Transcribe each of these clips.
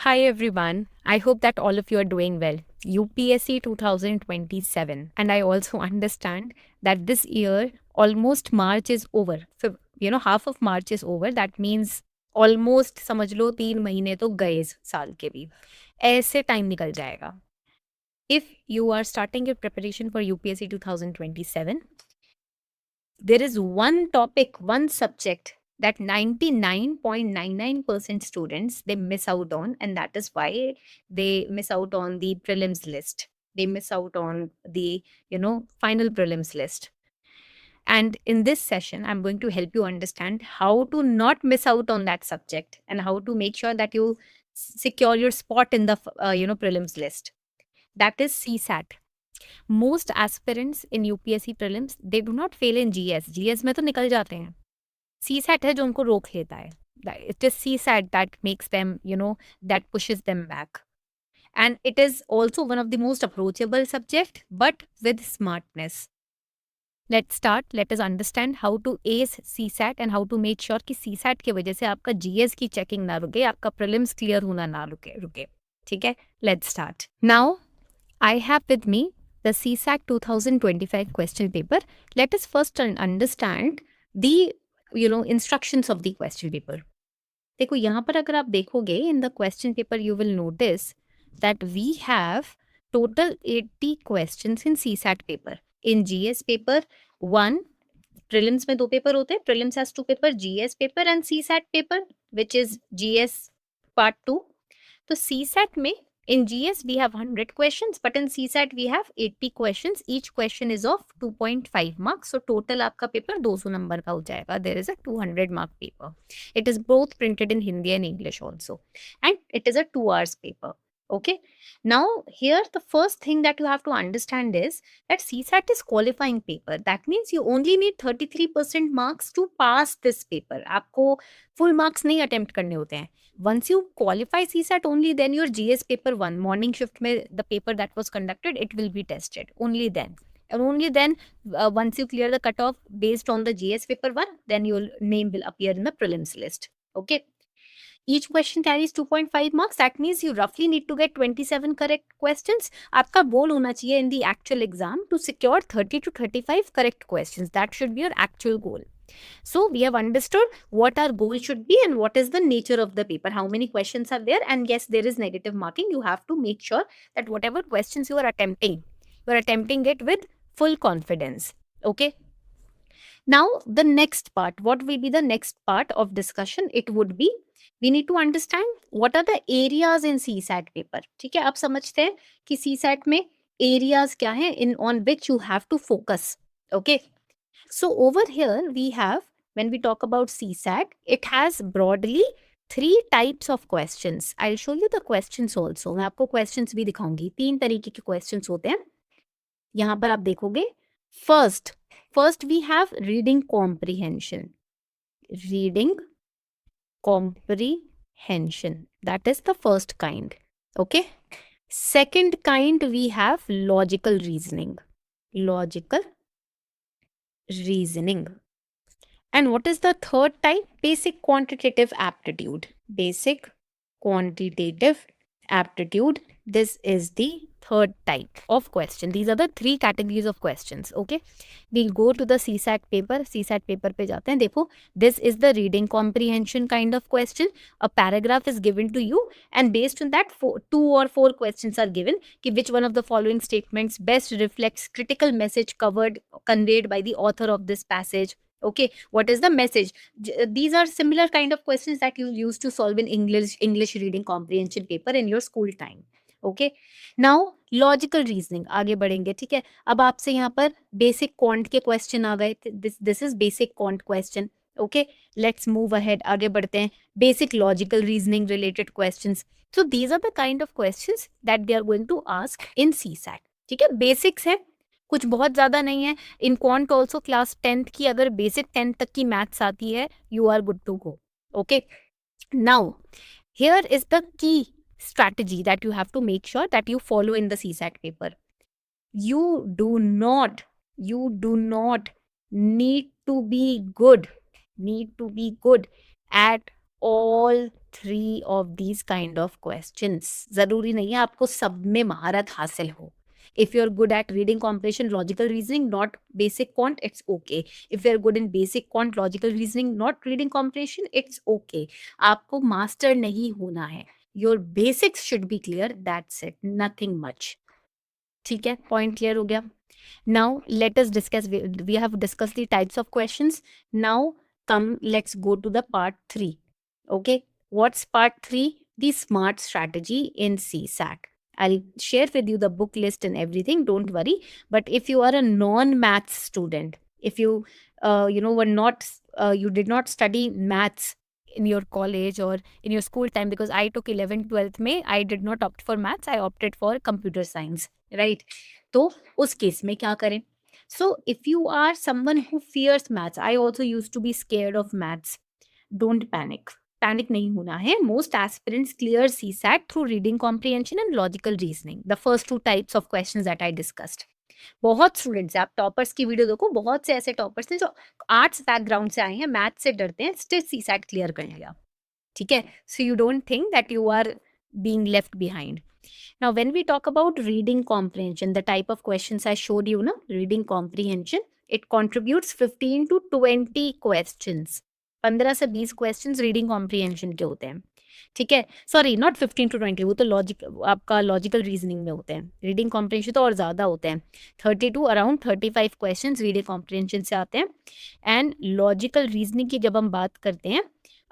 Hi everyone. I hope that all of you are doing well. UPSC 2027. And I also understand that this year almost March is over. So, half of March is over. That means almost समझ लो 3 महीने तो गए इस साल के भी. ऐसे time निकल जाएगा. If you are starting your preparation for UPSC 2027, there is one topic, one subject that 99.99% students they miss out on, and that is why they miss out on the prelims list. They miss out on the final prelims list. And in this session I'm going to help you understand how to not miss out on that subject and how to make sure that you secure your spot in the prelims list. That is CSAT. Most aspirants in UPSC prelims they do not fail in GS में तो निकल जाते हैं. CSAT है जो उनको रोक लेता है. It is CSAT that makes them, that pushes them back. And it is also one of the most approachable subject, but with smartness. Let's start. Let us understand how to ace CSAT and how to make sure कि CSAT की वजह से आपका GS की checking ना रुके, आपका prelims clear होना ना रुके. ठीक है? Let's start. Now, I have with me the CSAT 2025 question paper. Let us first understand the instructions of the question paper. देखो यहाँ पर अगर आप देखोगे in the question paper you will notice that we have total 80 questions in CSAT paper. In GS paper 1, prelims में 2 paper होते हैं, prelims has 2 paper, GS paper and CSAT paper which is GS part 2. तो CSAT में in GS we have 100 questions, but in CSAT we have 80 questions. Each question is of 2.5 marks. So total आपका paper 200 number का हो जाएगा. There is a 200 mark paper. It is both printed in Hindi and English also. And it is a 2 hours paper. Okay. Now here the first thing that you have to understand is that CSAT is qualifying paper. That means you only need 33% marks to pass this paper. आपको full marks नहीं attempt करने होते हैं. Once you qualify CSAT, only then your GS paper 1 morning shift mein the paper that was conducted, it will be tested. Only then. And only then, once you clear the cutoff based on the GS paper 1, then your name will appear in the prelims list. Okay. Each question carries 2.5 marks. That means you roughly need to get 27 correct questions. आपका goal होना चाहिए in the actual exam to secure 30 to 35 correct questions. That should be your actual goal. So we have understood what our goal should be and what is the nature of the paper, how many questions are there, and yes, there is negative marking. You have to make sure that whatever questions you are attempting it with full confidence. Okay. Now the next part, what will be the next part of discussion? It would be we need to understand what are the areas in CSAT paper. ठीक है, आप समझते हैं कि CSAT में areas क्या हैं in on which you have to focus. Okay. So over here we have, when we talk about CSAT, it has broadly 3 types of questions. I'll show you the questions also. मैं आपको questions भी दिखाऊंगी. 3 तरीके के questions होते हैं. यहाँ पर आप देखोगे. First we have reading comprehension. Reading comprehension. That is the first kind. Okay. Second kind we have logical reasoning. Logical reasoning. And what is the third type? Basic quantitative aptitude. Basic quantitative aptitude. This is the third type of question. These are the 3 categories of questions. Okay. We'll go to the CSAT paper. CSAT paper पे जाते हैं. देखो, this is the reading comprehension kind of question. A paragraph is given to you and based on that 2 or 4 questions are given. कि which one of the following statements best reflects critical message conveyed by the author of this passage. Okay, what is the message? These are similar kind of questions that you used to solve in English reading comprehension paper in your school time. Okay, now logical reasoning आगे बढ़ेंगे. ठीक है, अब आपसे यहाँ पर basic quant के question आ गए. This is basic quant question. Okay, let's move ahead, आगे बढ़ते हैं. Basic logical reasoning related questions. So these are the kind of questions that they are going to ask in CSAT. ठीक है, basics है, कुछ बहुत ज़्यादा नहीं है. इन क्वांट ऑल्सो क्लास 10th की अगर बेसिक 10th तक की मैथ्स आती है, you are good to go. Okay, now here is the key strategy that you have to make sure that you follow in the CSAT paper. You do not need to be good at all 3 of these kind of questions. जरूरी नहीं है आपको सब में महारत हासिल हो. If you're good at reading comprehension, logical reasoning, not basic quant, it's okay. If you're good in basic quant, logical reasoning, not reading comprehension, it's okay. आपको master नहीं होना है. Your basics should be clear. That's it. Nothing much. ठीक है, point clear हो गया. Now let us discuss. We have discussed the types of questions. Now let's go to the part 3. Okay, what's part 3? The SMART strategy in CSAT. I'll share with you the book list and everything. Don't worry. But if you are a non-maths student, if you were not you did not study maths in your college or in your school time, because I took 11th 12th में I did not opt for maths, I opted for computer science, right? तो उस case में क्या करें? So if you are someone who fears maths, I also used to be scared of maths. Don't panic. Panic नहीं होना है. Most aspirants clear CSAT through reading comprehension and logical reasoning. The first two types of questions that I discussed. बहुत students हैं, आप toppers की video देखो, बहुत से ऐसे टॉपर्स हैं जो आर्ट्स बैकग्राउंड से आए हैं, मैथ से डरते हैं, स्टिल सीसैट क्लियर कर लिया. ठीक है, so you don't think that you are being left behind. Now when we talk about reading comprehension, the type of questions I showed you, na, reading comprehension, it contributes 15 to 20 questions. 15 से 20 questions reading comprehension के होते हैं. ठीक है, sorry not 15 to 20, वो तो logic आपका logical reasoning में होते हैं. रीडिंग कॉम्प्रिहेंशन तो और ज़्यादा होते हैं. 30 to around 35 questions reading comprehension से आते हैं. एंड लॉजिकल रीजनिंग की जब हम बात करते हैं,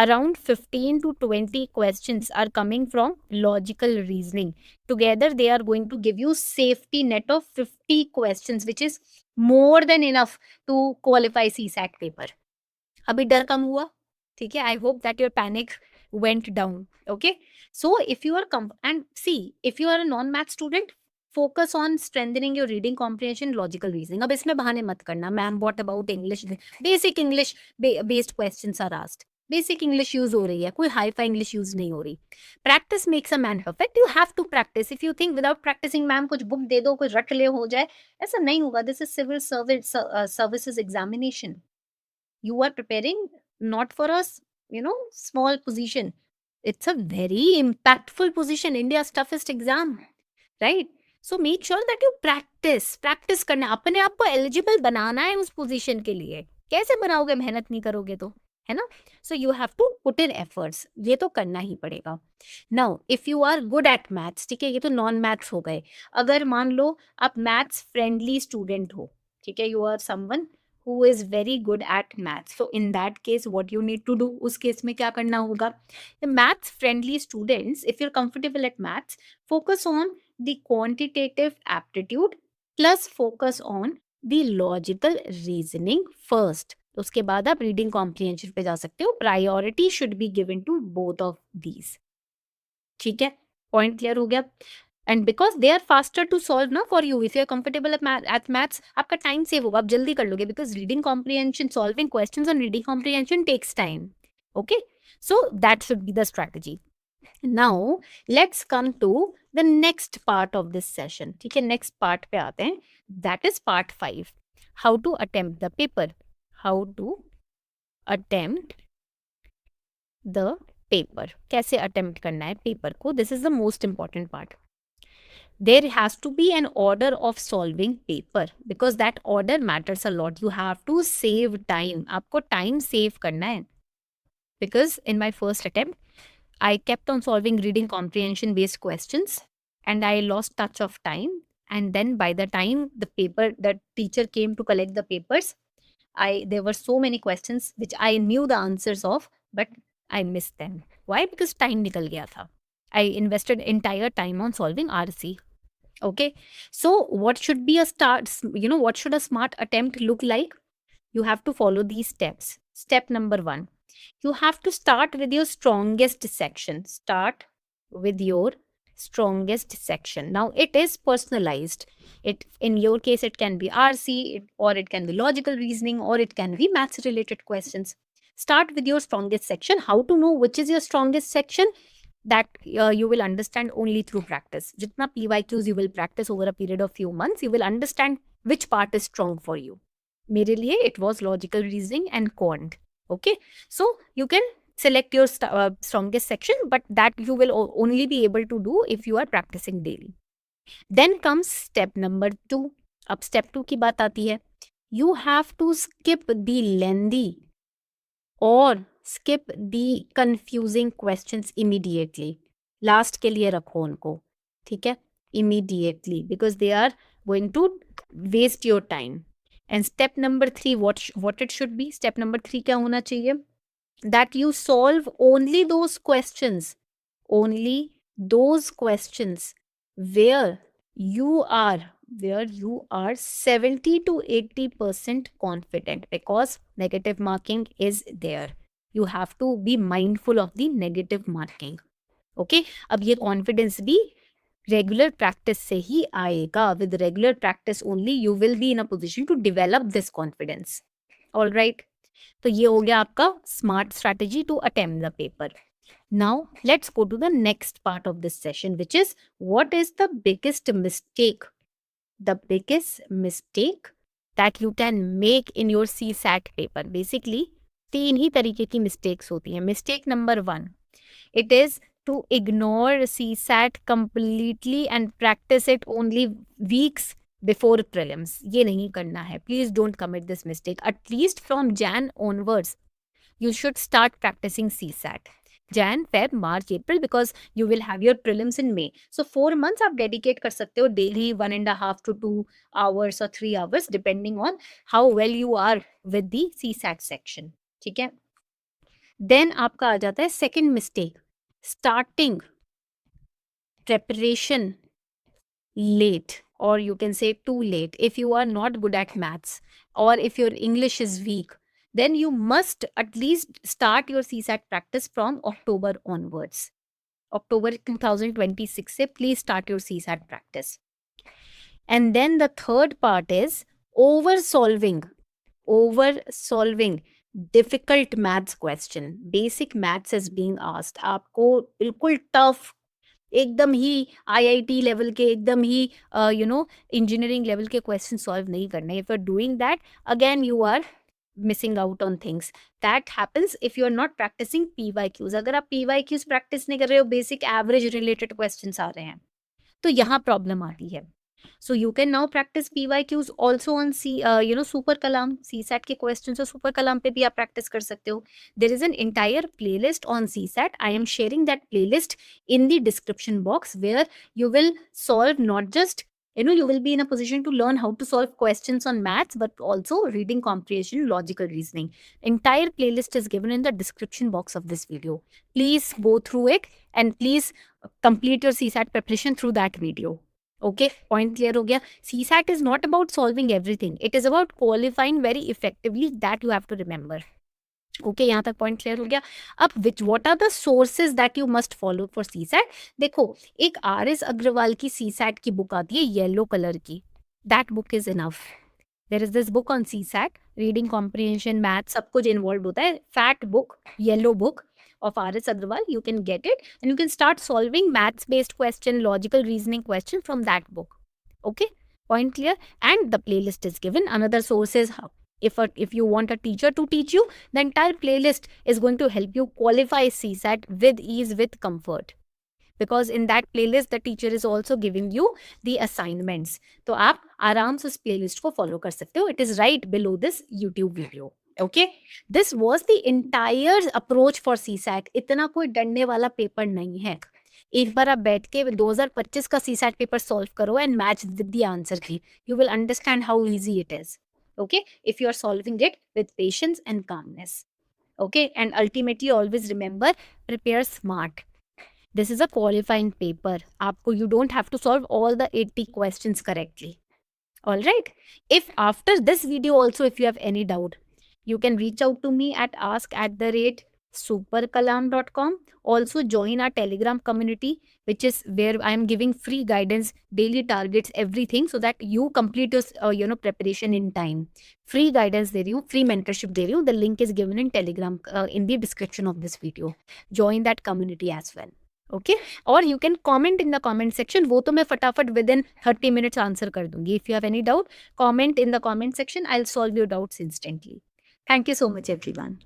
around 15 to 20 questions are coming from logical reasoning. Together they are going to give you safety net of 50 questions, which is more than enough to qualify CSAT paper. अभी डर कम हुआ? ठीक है, I hope that your panic went down. Okay, so if you are and see, if you are a non-math student, focus on strengthening your reading comprehension, logical reasoning. अब इसमें बहाने मत करना, ma'am what about English? Basic English based questions are asked. Basic English use हो रही है, कोई hi fi English use नहीं हो रही. Practice makes a man perfect. You have to practice. If you think without practising ma'am कुछ book दे दो, कुछ रट ले हो जाए, ऐसा नहीं होगा. This is civil services examination. You are preparing not for a small position. It's a very impactful position, India's toughest exam, right? So make sure that you practice करना, अपने आप को एलिजिबल बनाना है उस पोजीशन के लिए. कैसे बनाओगे, मेहनत नहीं करोगे तो, है ना? So you have to put in efforts. ये तो करना ही पड़ेगा. Now if you are good at maths, ठीक है, ये तो नॉन मैथ्स हो गए. अगर मान लो आप मैथ्स फ्रेंडली स्टूडेंट हो, ठीक है, you are someone who is very good at maths. So in that case, what you need to do, उस केस में क्या करना होगा? The maths friendly students, if you're comfortable at maths, focus on the quantitative aptitude plus focus on the logical reasoning first. उसके बाद आप reading comprehension पे जा सकते हो. Priority should be given to both of these. ठीक है, point clear हो गया. And because they are faster to solve ना for you. If you are comfortable at maths, आपका टाइम सेव होगा, आप जल्दी कर लोगे, because reading comprehension, solving questions on reading comprehension takes time. Okay, so that should be the strategy. Now let's come to the next part of this session. ठीक है, next part पे आते हैं. दैट इज part 5, how to attempt the paper. How to attempt the paper, कैसे attempt करना है पेपर को. This is the most important part. There has to be an order of solving paper, because that order matters a lot. You have to save time. आपको time save करना है. Because in my first attempt, I kept on solving reading comprehension based questions and I lost touch of time. And then by the time the teacher came to collect the papers, there were so many questions which I knew the answers of, but I missed them. Why? Because time निकल गया था. I invested entire time on solving RC. Okay, so what should be what should a smart attempt look like? You have to follow these steps. Step number 1, you have to start with your strongest section. Start with your strongest section. Now it is personalized. In your case, it can be RC, or it can be logical reasoning, or it can be maths related questions. Start with your strongest section. How to know which is your strongest section? That you will understand only through practice. Jitna PYQs you will practice over a period of few months, you will understand which part is strong for you. मेरे लिए it was logical reasoning and quant. Okay, so you can select your strongest section, but that you will only be able to do if you are practicing daily. Then comes step number 2. अब step 2 की बात आती है. You have to skip the lengthy or skip the confusing questions immediately. Last के लिए रखो उनको, ठीक है, immediately, because they are going to waste your time. And step number 3, what it should be? Step number 3 क्या होना चाहिए? That you solve only those questions where you are 70 to 80% confident, because negative marking is there. You have to be mindful of the negative marking. Okay, अब ये confidence भी regular practice से ही आएगा. With regular practice only you will be in a position to develop this confidence. All right. तो ये हो गया आपका smart strategy to attempt the paper. Now let's go to the next part of this session, which is what is the biggest mistake? The biggest mistake that you can make in your CSAT paper. Basically 3 ही तरीके की mistakes होती हैं. Mistake number 1, it is to ignore CSAT completely and practice it only weeks before prelims. ये नहीं करना है. Please don't commit this mistake. At least from Jan onwards, you should start practicing CSAT. Jan, Feb, March, April, because you will have your prelims in May. So 4 months आप dedicate कर सकते हो daily 1.5 to 2 hours or 3 hours depending on how well you are with the CSAT section. ठीक है. Then आपका आ जाता है second mistake, starting preparation late, or you can say too late. If you are not good at maths or if your English is weak, then you must at least start your CSAT practice from October onwards. October 2026 se please start your CSAT practice. And then the third part is over solving difficult maths question. Basic maths is being asked. आपको बिल्कुल tough, एकदम ही IIT level के, एकदम ही engineering level के question solve नहीं करना. If you're doing that, again you are missing out on things. That happens if you are not practicing PYQs. अगर आप PYQs practice नहीं कर रहे हो, basic average related questions आ रहे हैं, तो यहाँ प्रॉब्लम आती है. So you can now practice PYQs also on Super Kalam. CSAT के questions और Super Kalam पे भी आप practice कर सकते हो. There is an entire playlist on CSAT. I am sharing that playlist in the description box, where you will solve not just, you will be in a position to learn how to solve questions on maths, but also reading comprehension, logical reasoning. Entire playlist is given in the description box of this video. Please go through it and please complete your CSAT preparation through that video. Okay, point clear हो गया. CSAT is not about solving everything. It is about qualifying very effectively. That you have to remember. Okay, यहाँ तक point clear हो गया. अब what are the sources that you must follow for CSAT? देखो, एक RS Agarwal की CSAT की book आती है yellow color की. That book is enough. There is this book on CSAT, reading comprehension, math, सब कुछ involved होता है. Fat book, yellow book of RS Agrawal, you can get it and you can start solving maths based question, logical reasoning question from that book. Okay, point clear. And the playlist is given. Another source is if you want a teacher to teach you, the entire playlist is going to help you qualify CSAT with ease, with comfort, because in that playlist the teacher is also giving you the assignments. तो आप आराम से इस playlist को follow कर सकते हो. It is right below this YouTube video. Okay, this was the entire approach for CSAT. इतना कोई डरने वाला पेपर नहीं है. एक बार आप बैठ के 2025 का CSAT पेपर सॉल्व करो and match the answer key. You will understand how easy it is. Okay, if you are solving it with patience and calmness. Okay, and ultimately always remember, prepare smart. This is a qualifying paper. आपको you don't have to solve all the 80 questions correctly. All right. If after this video also, if you have any doubt, you can reach out to me at ask@superkalam.com. Also join our Telegram community, which is where I am giving free guidance, daily targets, everything, so that you complete your preparation in time. Free guidance दे रही हूँ, free mentorship दे रही हूँ. The link is given in Telegram in the description of this video. Join that community as well. Okay, or you can comment in the comment section. वो तो मैं फटाफट within 30 minutes answer कर दूंगी. If you have any doubt, comment in the comment section. I'll solve your doubts instantly. Thank you so much, everyone.